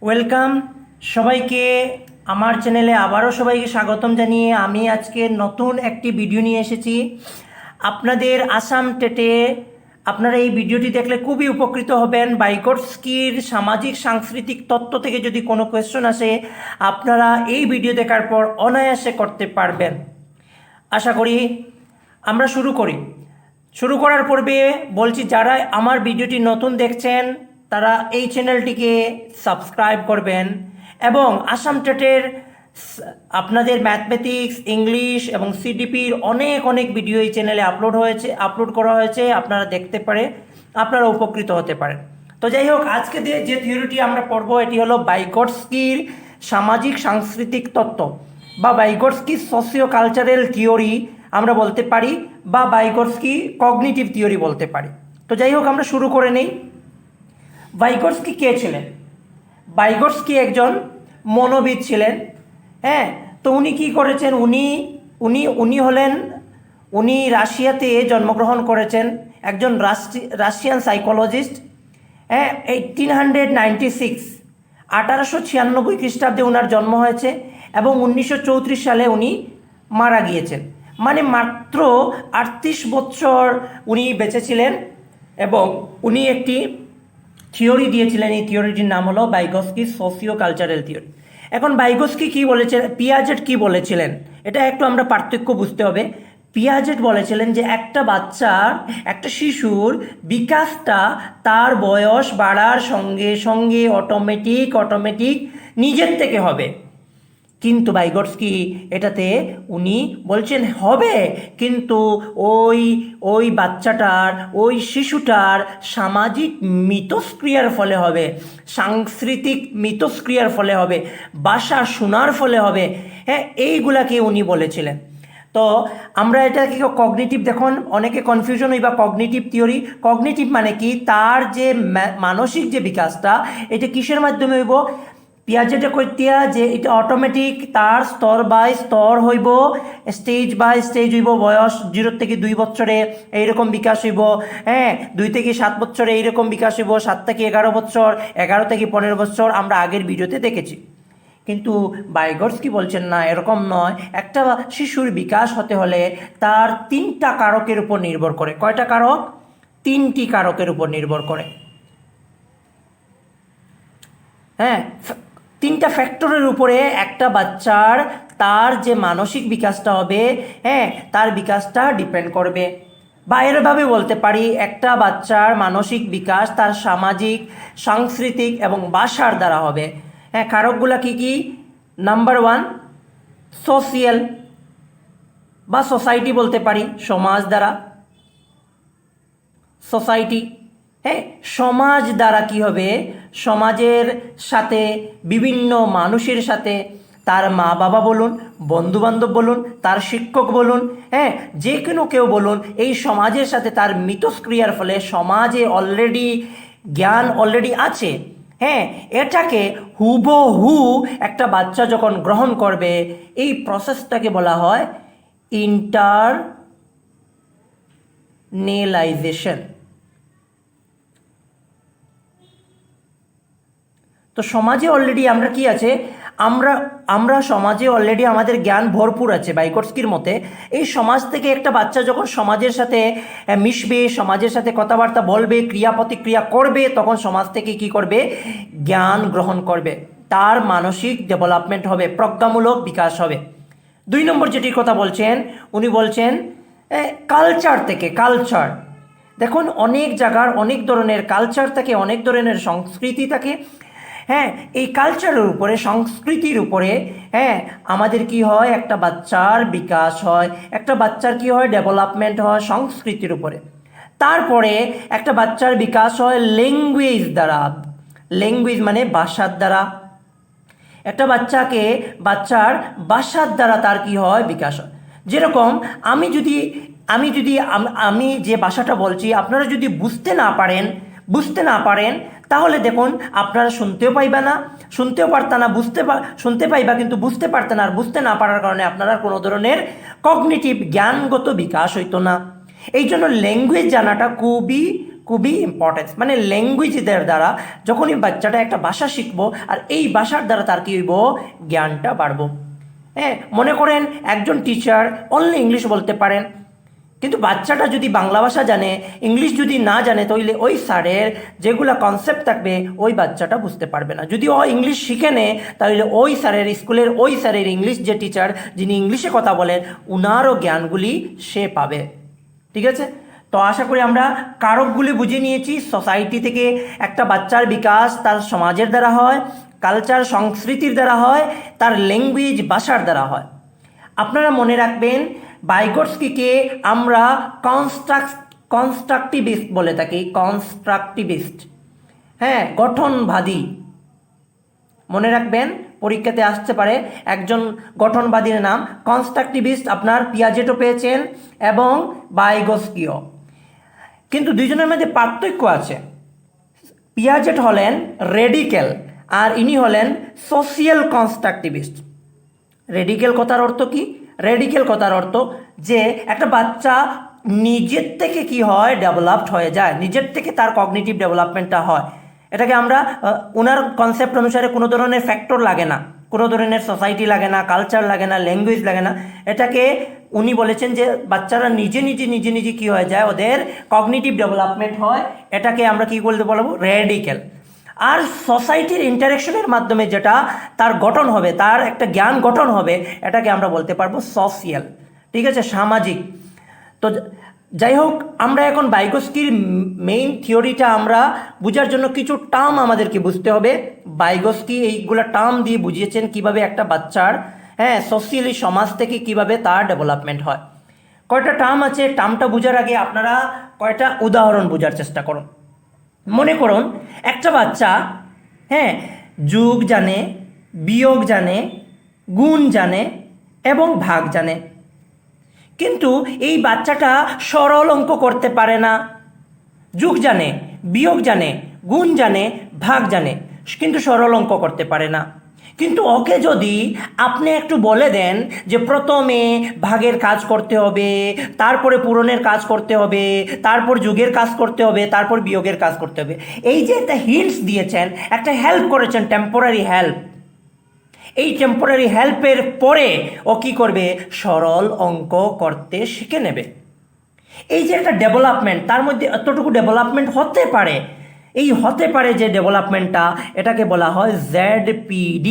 Welcome সবাইকে আমার চ্যানেলে আবারও সবাইকে স্বাগতম জানিয়ে আমি আজকে নতুন একটি ভিডিও নিয়ে এসেছি। আপনাদের আসাম টেটে আপনারা এই ভিডিওটি দেখলে খুবই উপকৃত হবেন। বাইকোটস্কির সামাজিক সাংস্কৃতিক তত্ত্ব থেকে যদি কোনো কোয়েশ্চন আসে আপনারা এই ভিডিও দেখার পর অনায়াসে করতে পারবেন। আশা করি আমরা শুরু করার পূর্বে বলছি, যারা আমার ভিডিওটি নতুন দেখছেন তারা এই চ্যানেলটিকে সাবস্ক্রাইব করবেন এবং আসাম টেটের আপনাদের ম্যাথমেটিক্স, ইংলিশ এবং সিডিপির অনেক ভিডিও এই চ্যানেলে আপলোড করা হয়েছে। আপনারা দেখতে পারে আপনারা উপকৃত হতে পারেন। তো যাই হোক, আজকে যে থিওরিটি আমরা পড়ব এটি হলো বাইকোটস্কির সামাজিক সাংস্কৃতিক তত্ত্ব বা বাইগোটস্কি সোশিও কালচারাল থিওরি আমরা বলতে পারি, বা বাইগোটস্কি কগনিটিভ থিওরি বলতে পারি। তো যাই হোক, আমরা শুরু করে নেই। বাইগোটস্কি কে ছিলেন? বাইগোটস্কি একজন মনোবিদ ছিলেন। হ্যাঁ, তো উনি কী করেছেন? উনি রাশিয়াতে জন্মগ্রহণ করেছেন, একজন রাশিয়ান সাইকোলজিস্ট। হ্যাঁ, 1896 1896 খ্রিস্টাব্দে ওনার জন্ম হয়েছে এবং 1934 সালে উনি মারা গিয়েছেন। মানে মাত্র 38 বছর উনি বেঁচে ছিলেন এবং উনি একটি থিওরি দিয়েছিলেন। এই থিওরিটির নাম হলো বাইগোটস্কি সোশিও কালচারাল থিওরি। এখন বাইগোটস্কি কী বলেছিলেন, পিয়াজেট কী বলেছিলেন, এটা একটু আমরা পার্থক্য বুঝতে হবে। পিয়াজেট বলেছিলেন যে একটা শিশুর বিকাশটা তার বয়স বাড়ার সঙ্গে সঙ্গে অটোমেটিক নিজের থেকে হবে। কিন্তু বাইগোটস্কি এটাতে উনি বলছেন হবে, কিন্তু ওই বাচ্চাটার, ওই শিশুটার সামাজিক মিথস্ক্রিয়ার ফলে হবে, সাংস্কৃতিক মিথস্ক্রিয়ার ফলে হবে, ভাষা শোনার ফলে হবে। হ্যাঁ, এইগুলাকে উনি বলেছিলেন। তো আমরা এটাকে কগনিটিভ, দেখুন অনেকে কনফিউশন হইবা কগনিটিভ থিওরি। কগনিটিভ মানে কি? তার যে মানসিক যে বিকাশটা এটা কিসের মাধ্যমে হইব? পিয়াজেটে কইতিয়া যে এটা অটোমেটিক, তার স্তর বাই স্তর হইব, স্টেজ বাই স্টেজ হইব। বয়স 0 থেকে 2 বছরে এইরকম বিকাশ হইব। হ্যাঁ, 2 থেকে 7 বছরে এইরকম বিকাশ হইব, 7 থেকে 11 বছর, 11 থেকে 15 বছর আমরা আগের ভিডিওতে দেখেছি। কিন্তু বাইগোটস্কি বলছেন না, এরকম নয়। একটা শিশুর বিকাশ হতে হলে তার 3টা কারকের উপর নির্ভর করে। কয়টা কারক? 3টি কারকের উপর নির্ভর করে। হ্যাঁ, 3টা ফ্যাক্টরের উপরে একটা বাচ্চার তার যে মানসিক বিকাশটা হবে, হ্যাঁ, তার বিকাশটা ডিপেন্ড করবে। বা এরভাবে বলতে পারি, একটা বাচ্চার মানসিক বিকাশ তার সামাজিক, সাংস্কৃতিক এবং ভাষার দ্বারা হবে। হ্যাঁ, কারকগুলা কি কি? নাম্বার 1 সোশিয়াল বা সোসাইটি বলতে পারি, সমাজ দ্বারা, সোসাইটি। হ্যাঁ, সমাজ দ্বারা কি হবে? সমাজের সাথে, বিভিন্ন মানুষের সাথে, তার মা বাবা বলুন, বন্ধুবান্ধব বলুন, তার শিক্ষক বলুন, হ্যাঁ, যে কোনো কেউ বলুন, এই সমাজের সাথে তার মিথস্ক্রিয়ার ফলে সমাজে জ্ঞান অলরেডি আছে। হ্যাঁ, এটাকে হুবহু একটা বাচ্চা যখন গ্রহণ করবে, এই প্রসেসটাকে বলা হয় ইন্টারনেলাইজেশন। তো সমাজে অলরেডি আমরা কি আছে, আমরা সমাজে অলরেডি আমাদের জ্ঞান ভরপুর আছে। বাইগোটস্কির মতে এই সমাজ থেকে একটা বাচ্চা যখন সমাজের সাথে মিশবে, সমাজের সাথে কথাবার্তা বলবে, ক্রিয়া প্রতিক্রিয়া করবে, তখন সমাজ থেকে কি করবে? জ্ঞান গ্রহণ করবে, তার মানসিক ডেভেলপমেন্ট হবে, প্রজ্ঞামূলক বিকাশ হবে। 2 নম্বর যেটির কথা বলছেন, উনি বলছেন কালচার থেকে। কালচার, দেখুন অনেক জায়গার অনেক ধরনের কালচার থাকে, অনেক ধরনের সংস্কৃতি থাকে। হ্যাঁ, এই কালচারের উপরে, সংস্কৃতির উপরে, হ্যাঁ, আমাদের কি হয়? একটা বাচ্চার বিকাশ হয়, একটা বাচ্চার কি হয়? ডেভেলপমেন্ট হয় সংস্কৃতির উপরে। তারপরে একটা বাচ্চার বিকাশ হয় ল্যাঙ্গুয়েজ দ্বারা। ল্যাঙ্গুয়েজ মানে ভাষার দ্বারা। একটা বাচ্চার ভাষার দ্বারা তার কি হয়? বিকাশ হয়। যেরকম আমি যে ভাষাটা বলছি, আপনারা যদি বুঝতে না পারেন তাহলে দেখুন আপনারা শুনতেও পারতা না, শুনতে পাইবা কিন্তু বুঝতে পারতে না। আর বুঝতে না পারার কারণে আপনারা কোনো ধরনের কগনিটিভ জ্ঞানগত বিকাশ হইতো না। এই জন্য ল্যাঙ্গুয়েজ জানাটা খুবই খুবই ইম্পর্টেন্স, মানে ল্যাঙ্গুয়েজের দ্বারা যখনই বাচ্চাটা একটা ভাষা শিখবো আর এই ভাষার দ্বারা তার কী হইব, জ্ঞানটা বাড়বো। হ্যাঁ, মনে করেন একজন টিচার অনলি ইংলিশ বলতে পারেন, কিন্তু বাচ্চাটা যদি বাংলা ভাষা জানে, ইংলিশ যদি না জানে, তাহলে ওই স্যারের যেগুলো কনসেপ্ট থাকবে ওই বাচ্চাটা বুঝতে পারবে না। যদি ও ইংলিশ শিখে নেয়, তাহলে ওই স্যারের স্কুলের ওই স্যারের ইংলিশ যে টিচার যিনি ইংলিশে কথা বলেন, উনারও জ্ঞানগুলি সে পাবে। ঠিক আছে, তো আশা করি আমরা কারকগুলি বুঝে নিয়েছি। সোসাইটি থেকে একটা বাচ্চার বিকাশ তার সমাজের দ্বারা হয়, কালচার সংস্কৃতির দ্বারা হয়, তার ল্যাঙ্গুয়েজ ভাষার দ্বারা হয়। আপনারা মনে রাখবেন ভাইগটস্কিকে আমরা কনস্ট্রাকটিভিস্ট বলে থাকি, কনস্ট্রাকটিভিস্ট, হ্যাঁ, গঠনবাদী। মনে রাখবেন পরীক্ষাতে আসতে পারে একজন গঠনবাদীর নাম কনস্ট্রাকটিভিস্ট, আপনার পিয়াজেটও পেয়েছেন এবং ভাইগটস্কিও। কিন্তু দুইজনের মধ্যে পার্থক্য আছে। পিয়াজেট হলেন রেডিক্যাল আর ইনি হলেন সোশিয়াল কনস্ট্রাকটিভিস্ট। রেডিক্যাল কথার অর্থ কি? রেডিক্যাল কথার অর্থ যে একটা বাচ্চা নিজের থেকে কি হয়, ডেভেলপড হয়ে যায়, নিজের থেকে তার কগনিটিভ ডেভেলপমেন্টটা হয়। এটাকে আমরা ওনার কনসেপ্ট অনুসারে কোনো ধরনের ফ্যাক্টর লাগে না, কোনো ধরনের সোসাইটি লাগে না, কালচার লাগে না, ল্যাঙ্গুয়েজ লাগে না। এটাকে উনি বলেছেন যে বাচ্চারা নিজে নিজে কী হয়ে যায়, ওদের কগনিটিভ ডেভেলপমেন্ট হয়। এটাকে আমরা কী বলতে বলবো, রেডিক্যাল। আর সোসাইটির ইন্টারেকশনের মাধ্যমে যেটা তার গঠন হবে, তার একটা জ্ঞান গঠন হবে, এটাকে আমরা বলতে পারবো সোশিয়াল। ঠিক আছে, সামাজিক। তো যাই হোক, আমরা এখন ভাইগটস্কির মেইন থিওরিটা আমরা বোঝার জন্য কিছু টার্ম আমাদেরকে বুঝতে হবে। ভাইগটস্কি এইগুলো টার্ম দিয়ে বুঝিয়েছেন কিভাবে একটা বাচ্চার, হ্যাঁ, সোশিয়ালি সমাজ থেকে কিভাবে তার ডেভেলপমেন্ট হয়। কয়টা টার্ম আছে, টার্মটা বোঝার আগে আপনারা কয়টা উদাহরণ বোঝার চেষ্টা করুন। মনে করুন একটা বাচ্চা, হ্যাঁ, যোগ জানে, বিয়োগ জানে, গুণ জানে এবং ভাগ জানে, কিন্তু এই বাচ্চাটা সরল অঙ্ক করতে পারে না। যোগ জানে, বিয়োগ জানে, গুণ জানে, ভাগ জানে, কিন্তু সরল অঙ্ক করতে পারে না। কিন্তু ওকে যদি আপনি একটু বলে দেন যে প্রথমে ভাগের কাজ করতে হবে, তারপরে পূরণের কাজ করতে হবে, তারপর যোগের কাজ করতে হবে, তারপর বিয়োগের কাজ করতে হবে, এই যে একটা হিন্টস দিয়েছেন, একটা হেল্প করেছেন, টেম্পোরারি হেল্প, এই টেম্পোরারি হেল্পের পরে ও কী করবে, সরল অঙ্ক করতে শিখে নেবে। এই যে একটা ডেভেলপমেন্ট, তার মধ্যে এতটুকু ডেভেলপমেন্ট হতে পারে, এই হতে পারে যে ডেভেলপমেন্টটা, এটাকে বলা হয় ZPD।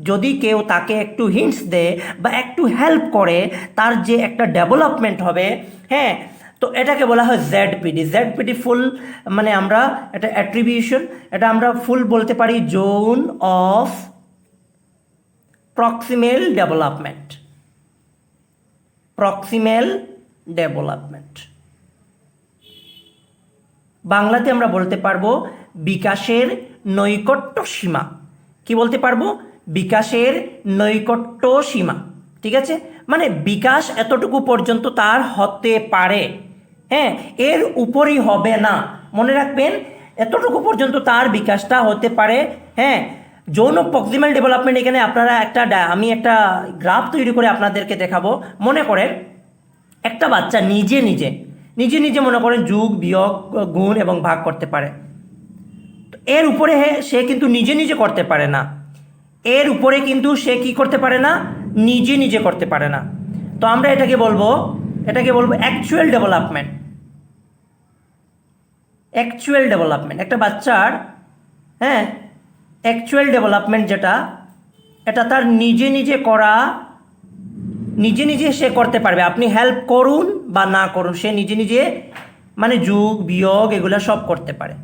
যদি কেউ তাকে একটু হিন্টস দেয় বা একটু হেল্প করে, তার যে একটা ডেভেলপমেন্ট হবে, হ্যাঁ, তো এটাকে বলা হয় ZPD। ZPD ফুল মানে আমরা এটা অ্যাট্রিবিউশন, এটা আমরা ফুল বলতে পারি zone of proximal development. Proximal development বাংলাতে আমরা বলতে পারবো বিকাশের নৈকট্য সীমা। কি বলতে পারবো? বিকাশের নৈকট্য সীমা। ঠিক আছে, মানে বিকাশ এতটুকু পর্যন্ত তার হতে পারে, হ্যাঁ, এর উপরই হবে না। মনে রাখবেন এতটুকু পর্যন্ত তার বিকাশটা হতে পারে, হ্যাঁ। জোন অফ প্রক্সিমাল ডেভেলপমেন্ট, এখানে আপনারা আমি একটা গ্রাফ তৈরি করে আপনাদেরকে দেখাবো। মনে করেন একটা বাচ্চা নিজে নিজে মনে করেন যোগ, বিয়োগ, গুণ এবং ভাগ করতে পারে। এর উপরে সে কিন্তু নিজে করতে পারে না, এর উপরে কিন্তু সে কি করতে পারে না, নিজে করতে পারে না। তো আমরা এটাকে বলবো অ্যাকচুয়াল ডেভেলপমেন্ট। অ্যাকচুয়াল ডেভেলপমেন্ট একটা বাচ্চার, হ্যাঁ, অ্যাকচুয়াল ডেভেলপমেন্ট যেটা, এটা তার নিজে করা, নিজে সে করতে পারবে। আপনি হেল্প করুন বা না করুন, সে নিজে মানে যোগ, বিয়োগ এগুলো সব করতে পারে।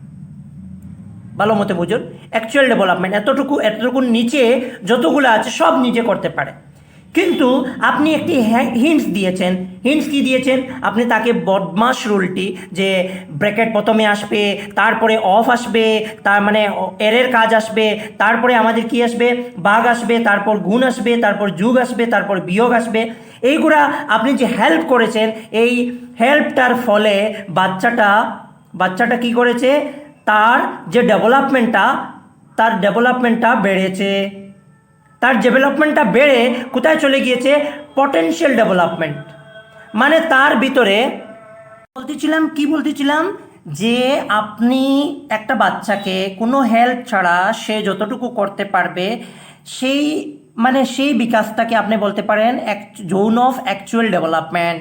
ভালো মতো বুঝুন, অ্যাকচুয়াল ডেভেলপমেন্ট এতটুকু নিচে যতগুলো আছে সব নিজে করতে পারে। কিন্তু আপনি একটি হিন্টস দিয়েছেন। হিন্টস কি দিয়েছেন? আপনি তাকে বদমাশ রুলটি, যে ব্র্যাকেট প্রথমে আসবে, তারপরে অফ আসবে, তার মানে এরের কাজ আসবে, তারপরে আমাদের কি আসবে, ভাগ আসবে, তারপর গুণ আসবে, তারপর যোগ আসবে, তারপর বিয়োগ আসবে, এইগুলা আপনি যে হেল্প করেছেন, এই হেল্পটার ফলে বাচ্চাটা কি করেছে, তার যে ডেভেলপমেন্টটা বেড়েছে। তার ডেভেলপমেন্টটা বেড়ে কোথায় চলে গিয়েছে, পটেনশিয়াল ডেভেলপমেন্ট। মানে তার ভিতরে বলতেছিলাম যে আপনি একটা বাচ্চাকে কোনো হেল্প ছাড়া সে যতটুকু করতে পারবে সেই সেই বিকাশটাকে আপনি বলতে পারেন জোন অফ অ্যাকচুয়াল ডেভেলপমেন্ট।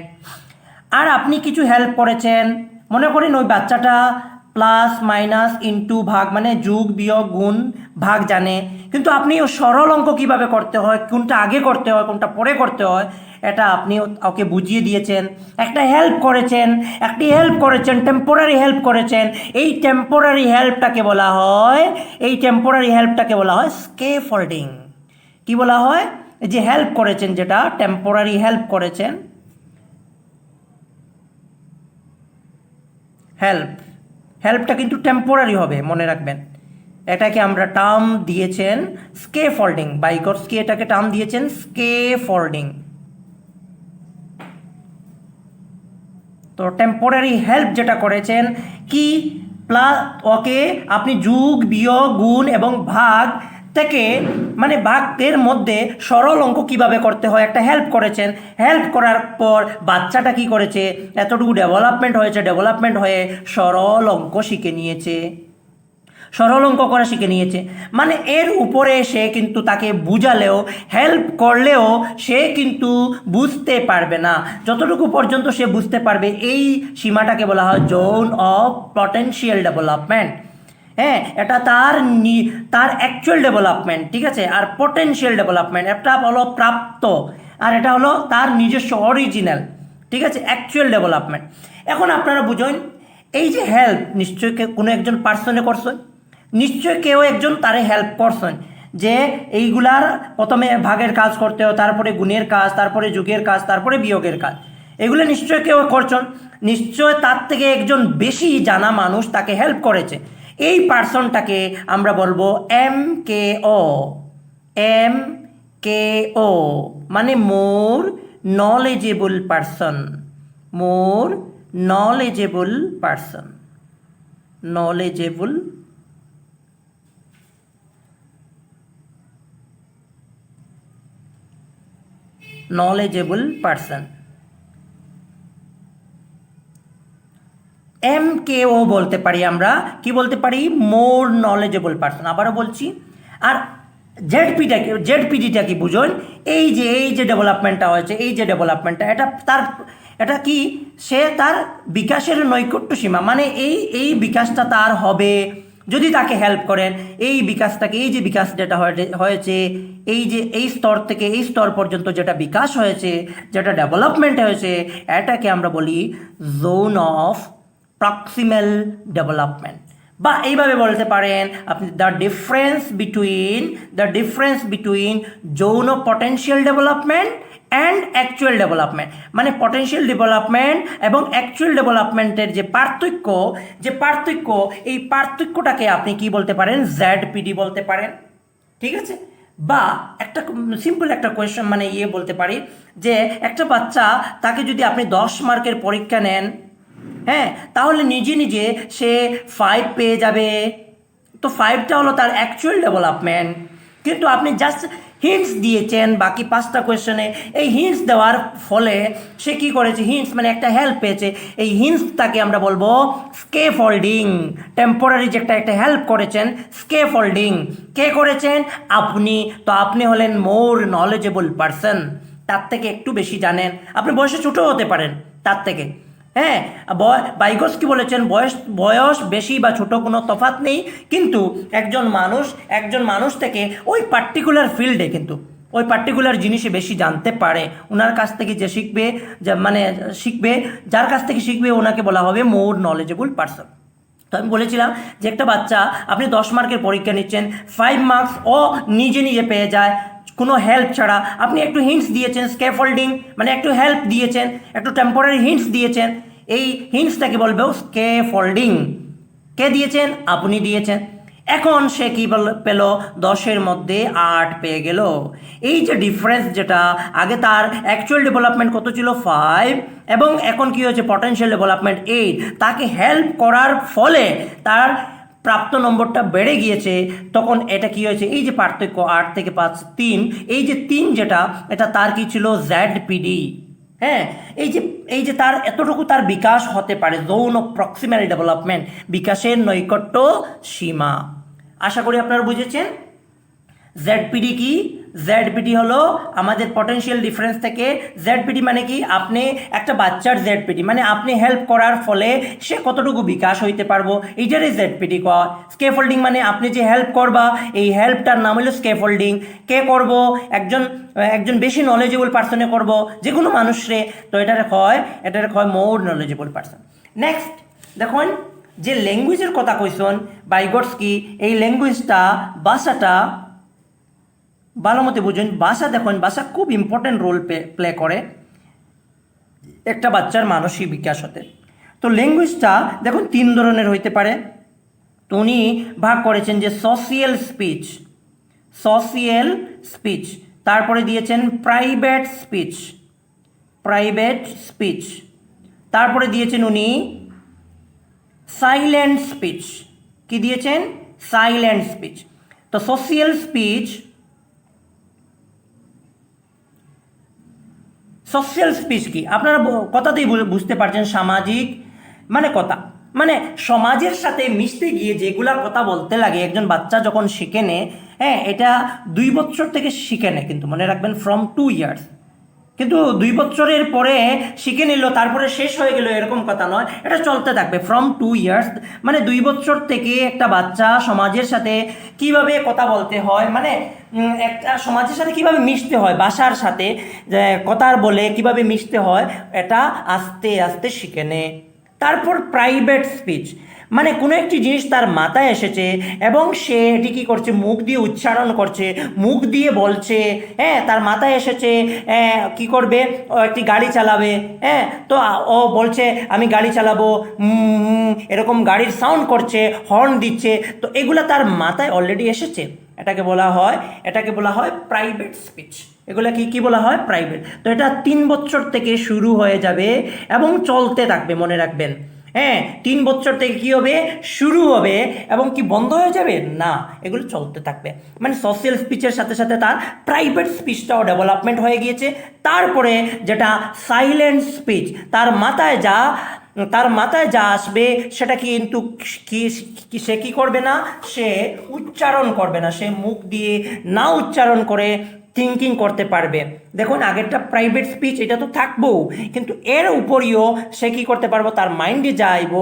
আর আপনি কিছু হেল্প করেছেন, মনে করেন ওই বাচ্চাটা প্লাস মাইনাস ইনটু ভাগ যোগ বিয়োগ গুণ ভাগ জানে, কিন্তু আপনি ও সরল অঙ্ক কীভাবে করতে হয়, কোনটা আগে করতে হয় কোনটা পরে করতে হয়, এটা আপনি ওকে বুঝিয়ে দিয়েছেন। একটি হেল্প করেছেন, টেম্পোরারি হেল্প করেছেন। এই টেম্পোরারি হেল্পটাকে বলা হয় স্কেফোল্ডিং। কি বলা হয়? যে হেল্প করেছেন, যেটা টেম্পোরারি হেল্পটা কিন্তু টেম্পোরারি হবে, মনে রাখবেন। এটাকে আমরা টার্ম দিয়েছেন স্কেফোল্ডিং। বাইকর্সকি এটাকে টার্ম দিয়েছেন স্কেফোল্ডিং। তো টেম্পোরারি হেল্প যেটা করেছেন কি, প্লাস ওকে আপনি যোগ বিয়োগ গুণ এবং ভাগ থেকে ভাগের মধ্যে সরল অঙ্ক কীভাবে করতে হয় একটা হেল্প করেছেন। হেল্প করার পর বাচ্চাটা কি করেছে, এতটুকু ডেভেলপমেন্ট হয়ে সরল অঙ্ক করা শিখে নিয়েছে। এর উপরে সে কিন্তু তাকে বুঝালেও হেল্প করলেও সে কিন্তু বুঝতে পারবে না। যতটুকু পর্যন্ত সে বুঝতে পারবে এই সীমাটাকে বলা হয় জোন অফ পটেনশিয়াল ডেভেলপমেন্ট। হ্যাঁ, এটা তার অ্যাকচুয়াল ডেভেলপমেন্ট, ঠিক আছে। আর পটেনশিয়াল ডেভেলপমেন্ট এটা হলো প্রাপ্ত, আর এটা হলো তার নিজস্ব অরিজিনাল, ঠিক আছে, অ্যাকচুয়াল ডেভেলপমেন্ট। এখন আপনারা বুঝুন, এই যে হেল্প নিশ্চয়ই কোনো একজন পার্সনে করছেন, নিশ্চয় কেউ একজন তারে হেল্প করছেন, যে এইগুলার প্রথমে ভাগের কাজ করতে হয়, তারপরে গুণের কাজ, তারপরে যোগের কাজ, তারপরে বিয়োগের কাজ, এগুলো নিশ্চয় কেউ করছেন। নিশ্চয় তার থেকে একজন বেশি জানা মানুষ তাকে হেল্প করেছে। এই পার্সনটাকে আমরা বলবো MKO। More knowledgeable person. knowledgeable person। MKO বলতে পারি আমরা, কি বলতে পারি, মোর নলেজেবল পার্সন। আবারও বলছি। আর জেডপিডিটা কি বুঝুন, এই যে ডেভেলপমেন্টটা হয়েছে, এটা কি, সে তার বিকাশের নৈকট্য সীমা, এই বিকাশটা তার হবে যদি তাকে হেল্প করেন। এই যে বিকাশ যেটা হয়েছে, এই স্তর থেকে এই স্তর পর্যন্ত যেটা বিকাশ হয়েছে, যেটা ডেভেলপমেন্ট হয়েছে, এটাকে আমরা বলি জোন অফ প্রক্সিমাল ডেভেলপমেন্ট। বা এইভাবে বলতে পারেন আপনি the difference between zone of potential development and actual development. Potential development এবং অ্যাকচুয়াল ডেভেলপমেন্টের যে পার্থক্য, এই পার্থক্যটাকে আপনি কি বলতে পারেন, ZPD বলতে পারেন, ঠিক আছে। বা একটা সিম্পল একটা কোয়েশ্চন বলতে পারি, যে একটা বাচ্চা, তাকে যদি আপনি 10 মার্কের পরীক্ষা নেন, হ্যাঁ, তাহলে নিজে সে 5 পেয়ে যাবে। তো 5টা হলো তার অ্যাকচুয়াল ডেভেলপমেন্ট। কিন্তু আপনি জাস্ট হিন্টস দিয়েছেন বাকি 5টা কোয়েশ্চনে। এই হিন্টস দেওয়ার ফলে সে কি করেছে, হিন্টস একটা হেল্প পেয়েছে। এই হিন্টসটাকে আমরা বলবো স্কেফোল্ডিং। টেম্পোরারি যে একটা হেল্প করেছেন, স্কেফোল্ডিং। কে করেছেন? আপনি। তো আপনি হলেন মোর নলেজেবল পারসন, তার থেকে একটু বেশি জানেন। আপনি বয়সে ছোটো হতে পারেন তার থেকে, হ্যাঁ। বাইগস কি বলেছেন, বয়স বেশি বা ছোট কোনো তফাৎ নেই, কিন্তু একজন মানুষ থেকে ওই পার্টিকুলার ফিল্ডে কিন্তু ওই পার্টিকুলার জিনিসে বেশি জানতে পারে। ওনার কাছ থেকে যে শিখবে, যার কাছ থেকে শিখবে, ওনাকে বলা হবে মোর নলেজেবল পারসন। তো আমি বলেছিলাম যে একটা বাচ্চা, আপনি 10 মার্কের পরীক্ষা নিচ্ছেন, 5 মার্কস ও নিজে পেয়ে যায় কোনো হেল্প ছাড়া। আপনি একটু হিন্টস দিয়েছেন, স্কেফোল্ডিং, একটু হেল্প দিয়েছেন, একটু টেম্পোরারি হিন্টস দিয়েছেন। এই হিন্টসটাকে বলবে স্কেফোল্ডিং। কে দিয়েছেন? আপনি দিয়েছেন। এখন সে কি পেল, 10-এর মধ্যে 8 পেয়ে গেল। এই যে ডিফারেন্স, যেটা আগে তার অ্যাকচুয়াল ডেভেলপমেন্ট কত ছিল, 5, এবং এখন কি হয়েছে, পটেনশিয়াল ডেভেলপমেন্ট 8। তাকে হেল্প করার ফলে তার প্রাপ্ত নম্বরটা বেড়ে গিয়েছে। তখন এটা কি হয়েছে, এই যে পার্থক্য 8 থেকে 5, 3, এই যে 3 যেটা, এটা তার কি ছিল, ZPD। হ্যাঁ, এই যে তার এতটুকু তার বিকাশ হতে পারে, জোন অফ প্রক্সিমাল ডেভেলপমেন্ট, বিকাশের নৈকট্য সীমা। আশা করি আপনারা বুঝেছেন। জেডপিডি কি? জেডপিডি হলো আমাদের পটেনশিয়াল ডিফারেন্স থেকে, জেডপিডি মানে কি, আপনি একটা বাচ্চার জেডপিডি মানে আপনি হেল্প করার ফলে সে কতটুকু বিকাশ হইতে পারবো, এইটারই জেডপিডি কয়। স্কেফোল্ডিং মানে আপনি যে হেল্প করবা, এই হেল্পটার নাম হলো স্কেফোল্ডিং। কে করব? একজন বেশি নলেজেবল পার্সনে করব, যে কোনো মানুষরে। তো এটার হয় মোর নলেজেবল পার্সন। নেক্সট দেখুন, যে ল্যাঙ্গুয়েজের কথা কইছেন ভাইগটস্কি, এই ল্যাঙ্গুয়েজটা, ভাষাটা ভালো মতো বুঝুন। ভাষা দেখুন, ভাষা খুব ইম্পর্টেন্ট রোল প্লে করে একটা বাচ্চার মানসিক বিকাশ হতে। তো ল্যাঙ্গুয়েজটা দেখুন 3 ধরনের হইতে পারে। তো উনি ভাগ করেছেন যে সোশিয়াল স্পিচ, তারপরে দিয়েছেন প্রাইভেট স্পিচ, তারপরে দিয়েছেন উনি সাইলেন্ট স্পিচ। কি দিয়েছেন? Silent speech. তো সোশিয়াল স্পিচ কি আপনারা কথাতেই বুঝতে পারছেন, সামাজিক মানে কথা, মানে সমাজের সাথে মিশতে গিয়ে যেগুলা কথা বলতে লাগে একজন বাচ্চা যখন শিখে নেয়, হ্যাঁ, এটা 2 বছর থেকে শিখে নেয়, কিন্তু মনে রাখবেন ফ্রম 2 ইয়ার্স। কিন্তু 2 বছরের পরে শিখে নিল, তারপরে শেষ হয়ে গেল, এরকম কথা নয়, এটা চলতে থাকবে ফ্রম 2 ইয়ার্স। মানে 2 বছর থেকে একটা বাচ্চা সমাজের সাথে কিভাবে কথা বলতে হয়, মানে একটা সমাজের সাথে কিভাবে মিশতে হয়, ভাষার সাথে কথার বলে কিভাবে মিশতে হয়, এটা আস্তে আস্তে শিখে নেয়। তারপর প্রাইভেট স্পিচ, মানে কোনো একটি জিনিস তার মাথায় এসেছে এবং সে এটি কী করছে, মুখ দিয়ে উচ্চারণ করছে, মুখ দিয়ে বলছে, হ্যাঁ, তার মাথায় এসেছে কি করবে, ও একটি গাড়ি চালাবে, হ্যাঁ, তো ও বলছে আমি গাড়ি চালাবো, এরকম গাড়ির সাউন্ড করছে, হর্ন দিচ্ছে, তো এগুলো তার মাথায় অলরেডি এসেছে। এটাকে বলা হয় প্রাইভেট স্পিচ। এগুলো কি বলা হয়? প্রাইভেট। তো এটা 3 বছর থেকে শুরু হয়ে যাবে এবং চলতে থাকবে, মনে রাখবেন। হ্যাঁ, 3 বছর থেকে কি হবে? শুরু হবে এবং কি বন্ধ হয়ে যাবে না, এগুলো চলতে থাকবে। মানে সোশ্যাল স্পিচের সাথে সাথে তার প্রাইভেট স্পিচটাও ডেভেলপমেন্ট হয়ে গিয়েছে। তারপরে যেটা সাইলেন্ট স্পিচ, তার মাথায় যা আসবে সেটা কিন্তু সে কি করবে না, সে উচ্চারণ করবে না, সে মুখ দিয়ে না উচ্চারণ করে থিঙ্কিং করতে পারবে। দেখুন, আগেরটা প্রাইভেট স্পিচ, এটা তো থাকবো, কিন্তু এর উপরিও সে কি করতে পারবো, তার মাইন্ডে যাইব,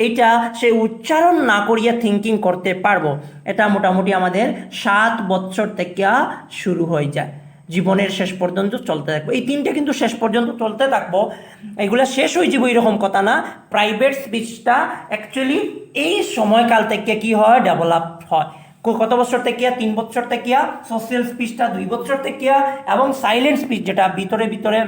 এটা সে উচ্চারণ না করিয়া থিঙ্কিং করতে পারবো। এটা মোটামুটি আমাদের 7 বছর থেকে শুরু হয়ে যায়, জীবনের শেষ পর্যন্ত চলতে থাকবো। এই 3টে কিন্তু শেষ পর্যন্ত চলতে থাকবো, এগুলো শেষ হয়ে যাবো এরকম কথা না। প্রাইভেট স্পিচটা অ্যাকচুয়ালি এই সময়কাল থেকে কি হয়, ডেভেলপ হয়। কত বছর থেকে? 3 বছর থেকে। সোশ্যাল স্পিচটা 2 বছর থেকে, এবং সাইলেন্ট স্পিচ যেটা ভিতরে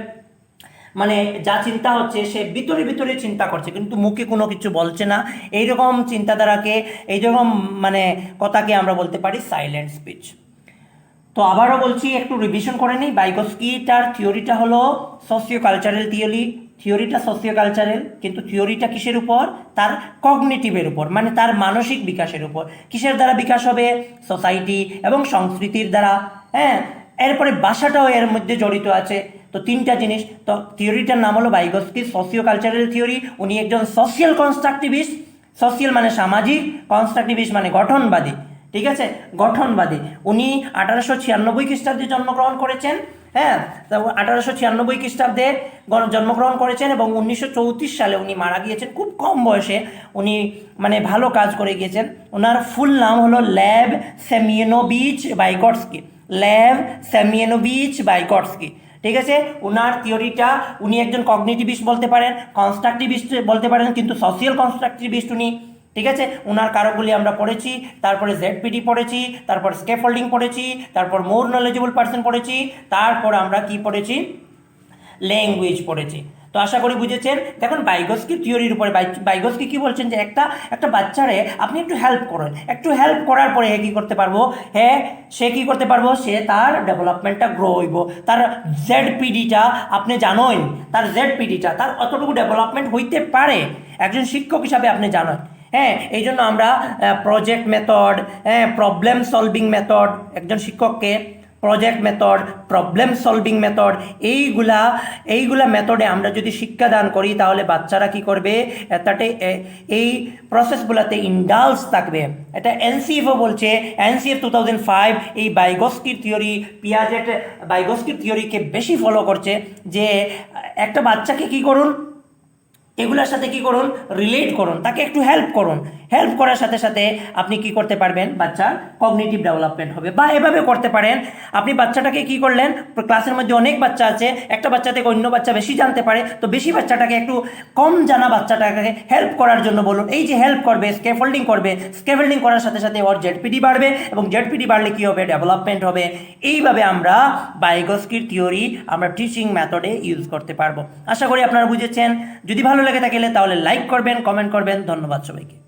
মানে যা চিন্তা হচ্ছে সে ভিতরে চিন্তা করছে কিন্তু মুখে কোনো কিছু বলছে না, এইরকম চিন্তাধারাকে, এইরকম মানে কথাকে আমরা বলতে পারি সাইলেন্ট স্পিচ। তো আবারও বলছি, একটু রিভিশন করে নিই। ভাইগটস্কিটার থিওরিটা হলো সোশিও কালচারাল থিওরিটা সোশিও কালচারাল, কিন্তু থিওরিটা কিসের উপর? তার কগনিটিভের উপর, মানে তার মানসিক বিকাশের উপর। কিসের দ্বারা বিকাশ হবে? সোসাইটি এবং সংস্কৃতির দ্বারা। হ্যাঁ, এরপরে ভাষাটাও এর মধ্যে জড়িত আছে। তো 3টা জিনিস। তো থিওরিটার নাম হলো ভাইগটস্কি সোশিও কালচারাল থিওরি। উনি একজন সোশিয়াল কনস্ট্রাকটিভিস্ট, সোশিয়াল মানে সামাজিক, কনস্ট্রাকটিভিস্ট মানে গঠনবাদী। ঠিক আছে, গঠনবাদী। উনি 1896 খ্রিস্টাব্দে জন্মগ্রহণ করেছেন। হ্যাঁ, তো 1896 খ্রিস্টাব্দে জন্মগ্রহণ করেছেন এবং 1934 সালে উনি মারা গিয়েছেন, খুব কম বয়সে। উনি মানে ভালো কাজ করে গিয়েছেন। ওনার ফুল নাম হলো লেভ সেমিয়েনোভিচ ভাইগটস্কি। ঠিক আছে, ওনার থিওরিটা, উনি একজন কগনিটিভিস্ট বলতে পারেন, কনস্ট্রাকটিভিস্ট বলতে পারেন, কিন্তু সোশিয়াল কনস্ট্রাকটিভিস্ট উনি। ঠিক আছে, ওনার কারকগুলি আমরা পড়েছি, তারপরে জেডপিডি পড়েছি, তারপর স্কেফোল্ডিং পড়েছি, তারপর মোর নলেজেবল পার্সন পড়েছি, তারপর আমরা কি পড়েছি? ল্যাঙ্গুয়েজ পড়েছি। তো আশা করি বুঝেছেন। দেখুন, ভাইগটস্কি থিওরির উপরে ভাইগটস্কি কি বলছেন, যে একটা বাচ্চারে আপনি একটু হেল্প করেন, একটু হেল্প করার পরে কি করতে পারবো, সে কি করতে পারবো, সে তার ডেভেলপমেন্টটা গ্রো হইব। তার জেডপিডিটা আপনি জানেন, তার অতটুকু ডেভেলপমেন্ট হইতে পারে একজন শিক্ষক হিসাবে, আপনি জানেন। হ্যাঁ, এই জন্য আমরা project method, problem solving method, একজন শিক্ষককে project method, problem solving method, এইগুলা মেথডে আমরা যদি শিক্ষাদান করি তাহলে বাচ্চারা কি করবে, তাতে এই প্রসেসগুলোতে ইন্ডালজ থাকবে। এটা এনসিএফও বলছে, এনসিএফ 2005 এই বাইগস্কির থিওরি, পিয়াজেট বাইগস্কির থিওরিকে বেশি ফলো করছে, যে একটা বাচ্চাকে কি করুন, এগুলোর সাথে কি করুন, রিলেট করুন, তাকে একটু হেল্প করুন। হেল্প করার সাথে সাথে আপনি কি করতে পারবেন, বাচ্চার কগনিটিভ ডেভেলপমেন্ট হবে। বা এভাবে করতে পারেন, আপনি বাচ্চাটাকে কি করলেন, ক্লাসের মধ্যে অনেক বাচ্চা আছে, একটা বাচ্চা থেকে অন্য বাচ্চা বেশি জানতে পারে, তো বেশি বাচ্চাটাকে একটু কম জানা বাচ্চাটাকে হেল্প করার জন্য বলুন। এই যে হেল্প করবে, স্কেফোল্ডিং করবে, স্কেফোল্ডিং করার সাথে সাথে ওর জেডপিডি বাড়বে, এবং জেডপিডি বাড়লে কি হবে, ডেভেলপমেন্ট হবে। এইভাবে আমরা বাইগস্কির থিওরি আমরা টিচিং মেথডে ইউজ করতে পারবো। আশা করি আপনারা বুঝেছেন। যদি ভালো লেগে থাকে তাহলে লাইক করবেন, কমেন্ট করবেন। ধন্যবাদ সবাইকে।